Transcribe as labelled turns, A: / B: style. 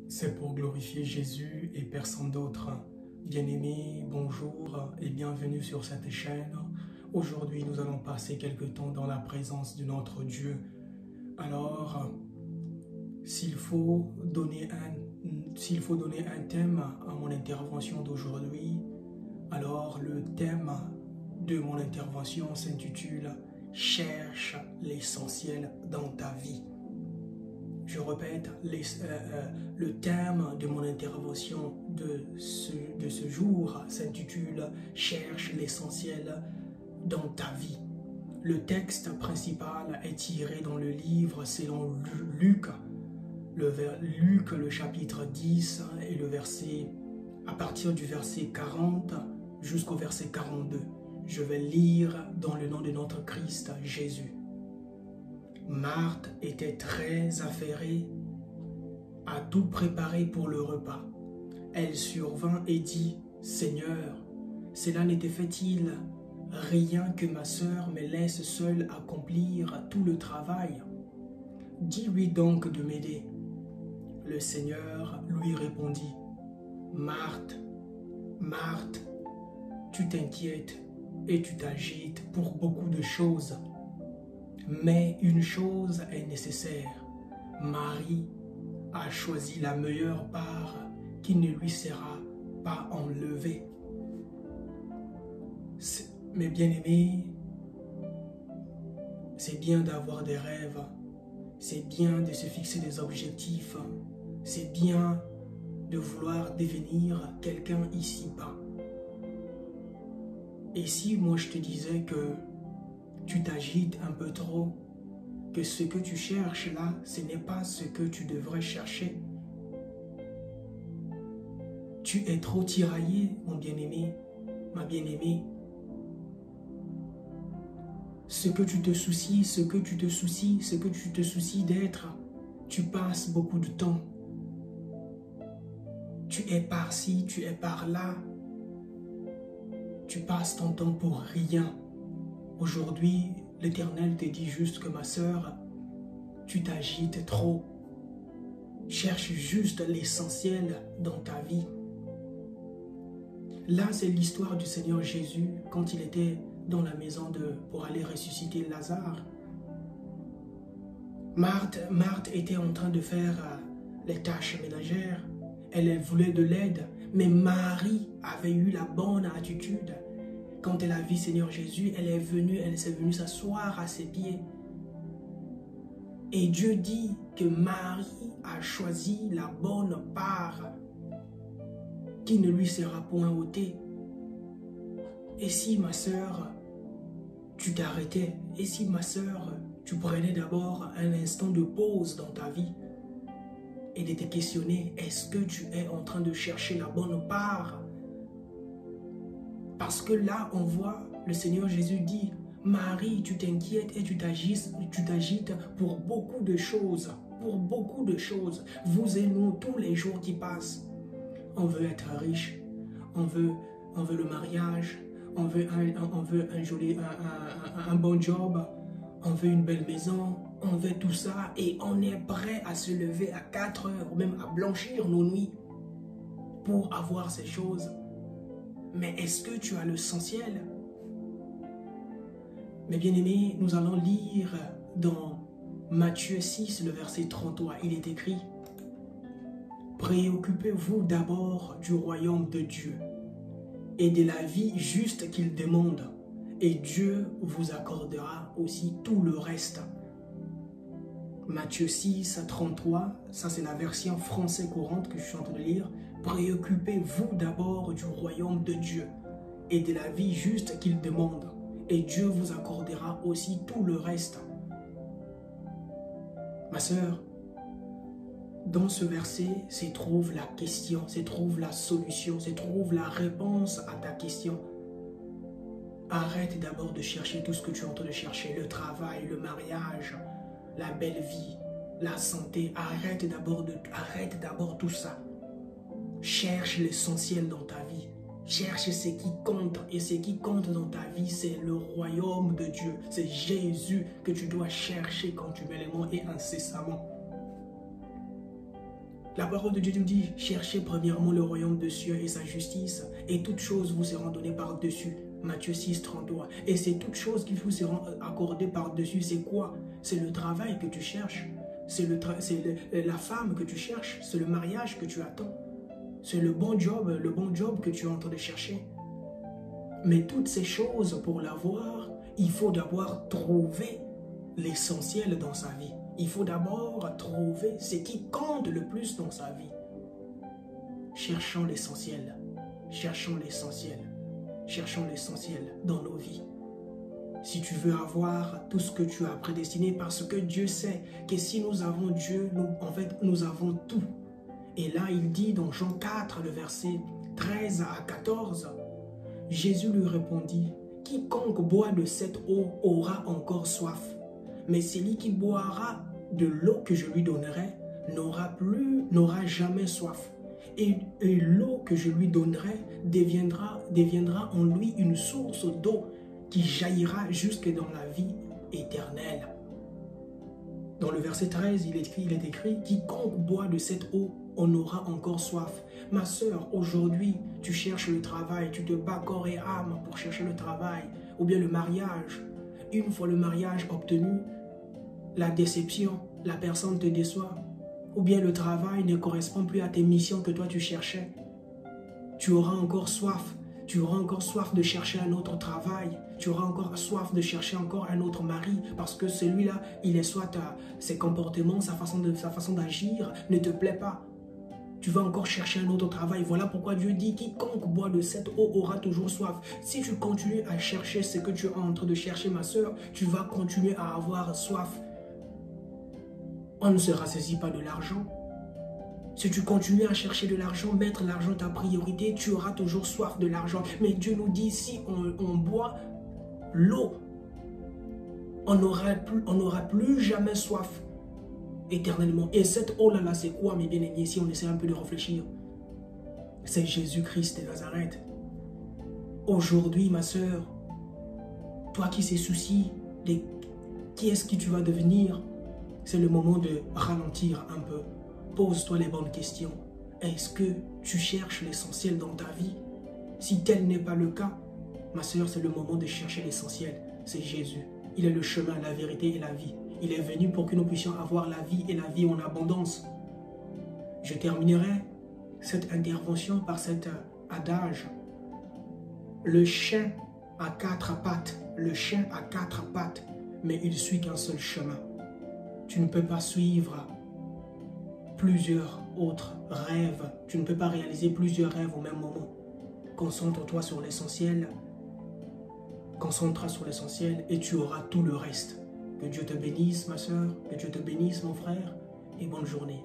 A: C'est pour glorifier Jésus et personne d'autre. Bien-aimés, bonjour et bienvenue sur cette chaîne. Aujourd'hui, nous allons passer quelque temps dans la présence de notre Dieu. Alors, s'il faut donner un thème à mon intervention d'aujourd'hui, alors le thème de mon intervention s'intitule « Cherche l'essentiel dans ta vie ». Je répète, le thème de mon intervention de ce jour s'intitule « Cherche l'essentiel dans ta vie ». Le texte principal est tiré dans le livre selon Luc, le chapitre 10 et à partir du verset 40 jusqu'au verset 42. Je vais lire dans le nom de notre Christ Jésus. Marthe était très affairée à tout préparer pour le repas. Elle survint et dit, « Seigneur, cela n'était fait-il rien que ma sœur me laisse seule accomplir tout le travail? Dis-lui donc de m'aider. » Le Seigneur lui répondit, « Marthe, Marthe, tu t'inquiètes et tu t'agites pour beaucoup de choses. Mais une chose est nécessaire. Marie a choisi la meilleure part qui ne lui sera pas enlevée. » Mes bien-aimés, c'est bien d'avoir des rêves, c'est bien de se fixer des objectifs, c'est bien de vouloir devenir quelqu'un ici-bas. Et si moi je te disais que tu t'agites un peu trop, que ce que tu cherches là, ce n'est pas ce que tu devrais chercher. Tu es trop tiraillé, mon bien-aimé, ma bien-aimée. Ce que tu te soucies d'être, tu passes beaucoup de temps. Tu es par-ci, tu es par-là. Tu passes ton temps pour rien. Aujourd'hui, l'Éternel te dit juste que ma sœur, tu t'agites trop. Cherche juste l'essentiel dans ta vie. Là, c'est l'histoire du Seigneur Jésus quand il était dans la maison pour aller ressusciter Lazare. Marthe était en train de faire les tâches ménagères. Elle voulait de l'aide, mais Marie avait eu la bonne attitude. Quand elle a vu Seigneur Jésus, elle s'est venue s'asseoir à ses pieds. Et Dieu dit que Marie a choisi la bonne part qui ne lui sera point ôtée. Et si ma sœur, tu t'arrêtais, et si ma sœur, tu prenais d'abord un instant de pause dans ta vie et de te questionner, est-ce que tu es en train de chercher la bonne part? Parce que là, on voit, le Seigneur Jésus dit, Marie, tu t'inquiètes et tu t'agites pour beaucoup de choses. Pour beaucoup de choses. Vous et nous, tous les jours qui passent. On veut être riche. On veut le mariage. On veut un bon job. On veut une belle maison. On veut tout ça. Et on est prêt à se lever à 4 heures, ou même à blanchir nos nuits pour avoir ces choses. Mais est-ce que tu as l'essentiel? Mes bien-aimés, nous allons lire dans Matthieu 6, le verset 33. Il est écrit « Préoccupez-vous d'abord du royaume de Dieu et de la vie juste qu'il demande, et Dieu vous accordera aussi tout le reste. » Matthieu 6, 33, ça c'est la version français courante que je suis en train de lire. Préoccupez-vous d'abord du royaume de Dieu et de la vie juste qu'il demande, et Dieu vous accordera aussi tout le reste. Ma sœur, dans ce verset se trouve la question, se trouve la solution, se trouve la réponse à ta question. Arrête d'abord de chercher tout ce que tu es en train de chercher, le travail, le mariage, la belle vie, la santé. Arrête d'abord tout ça. Cherche l'essentiel dans ta vie. Cherche ce qui compte. Et ce qui compte dans ta vie, c'est le royaume de Dieu. C'est Jésus que tu dois chercher continuellement et incessamment. La parole de Dieu nous dit, cherchez premièrement le royaume de Dieu et sa justice, et toutes choses vous seront données par-dessus. Matthieu 6, 33. Et c'est toutes choses qui vous seront accordées par-dessus. C'est quoi? C'est le travail que tu cherches. C'est la femme que tu cherches. C'est le mariage que tu attends. C'est le bon job que tu es en train de chercher. Mais toutes ces choses, pour l'avoir, il faut d'abord trouver l'essentiel dans sa vie. Il faut d'abord trouver ce qui compte le plus dans sa vie. Cherchons l'essentiel. Cherchons l'essentiel. Cherchons l'essentiel dans nos vies. Si tu veux avoir tout ce que tu as prédestiné, parce que Dieu sait que si nous avons Dieu, nous avons tout. Et là, il dit dans Jean 4, le verset 13 à 14, Jésus lui répondit, « Quiconque boit de cette eau aura encore soif, mais celui qui boira de l'eau que je lui donnerai n'aura jamais soif. Et l'eau que je lui donnerai deviendra en lui une source d'eau qui jaillira jusque dans la vie éternelle. » Dans le verset 13, il est écrit, « Quiconque boit de cette eau en aura encore soif. » Ma sœur, aujourd'hui, tu cherches le travail, tu te bats corps et âme pour chercher le travail, ou bien le mariage. Une fois le mariage obtenu, la déception, la personne te déçoit, ou bien le travail ne correspond plus à tes missions que toi tu cherchais. Tu auras encore soif. Tu auras encore soif de chercher un autre travail. Tu auras encore soif de chercher encore un autre mari. Parce que celui-là, il est soit ses comportements, sa façon d'agir ne te plaît pas. Tu vas encore chercher un autre travail. Voilà pourquoi Dieu dit, quiconque boit de cette eau aura toujours soif. Si tu continues à chercher ce que tu es en train de chercher, ma soeur, tu vas continuer à avoir soif. On ne se rassaisit pas de l'argent. Si tu continues à chercher de l'argent, mettre l'argent ta priorité, tu auras toujours soif de l'argent. Mais Dieu nous dit, si on boit l'eau, on n'aura plus jamais soif éternellement. Et cette eau-là, c'est quoi, mes bien-aimés, si on essaie un peu de réfléchir? C'est Jésus-Christ de Nazareth. Aujourd'hui, ma soeur, toi qui se soucies de qui est-ce que tu vas devenir, c'est le moment de ralentir un peu. Pose-toi les bonnes questions. Est-ce que tu cherches l'essentiel dans ta vie? Si tel n'est pas le cas, ma soeur, c'est le moment de chercher l'essentiel. C'est Jésus. Il est le chemin, la vérité et la vie. Il est venu pour que nous puissions avoir la vie et la vie en abondance. Je terminerai cette intervention par cet adage. Le chien a 4 pattes. Le chien a 4 pattes, mais il suit qu'un seul chemin. Tu ne peux pas suivre plusieurs autres rêves. Tu ne peux pas réaliser plusieurs rêves au même moment. Concentre-toi sur l'essentiel. Concentre-toi sur l'essentiel et tu auras tout le reste. Que Dieu te bénisse, ma soeur. Que Dieu te bénisse, mon frère. Et bonne journée.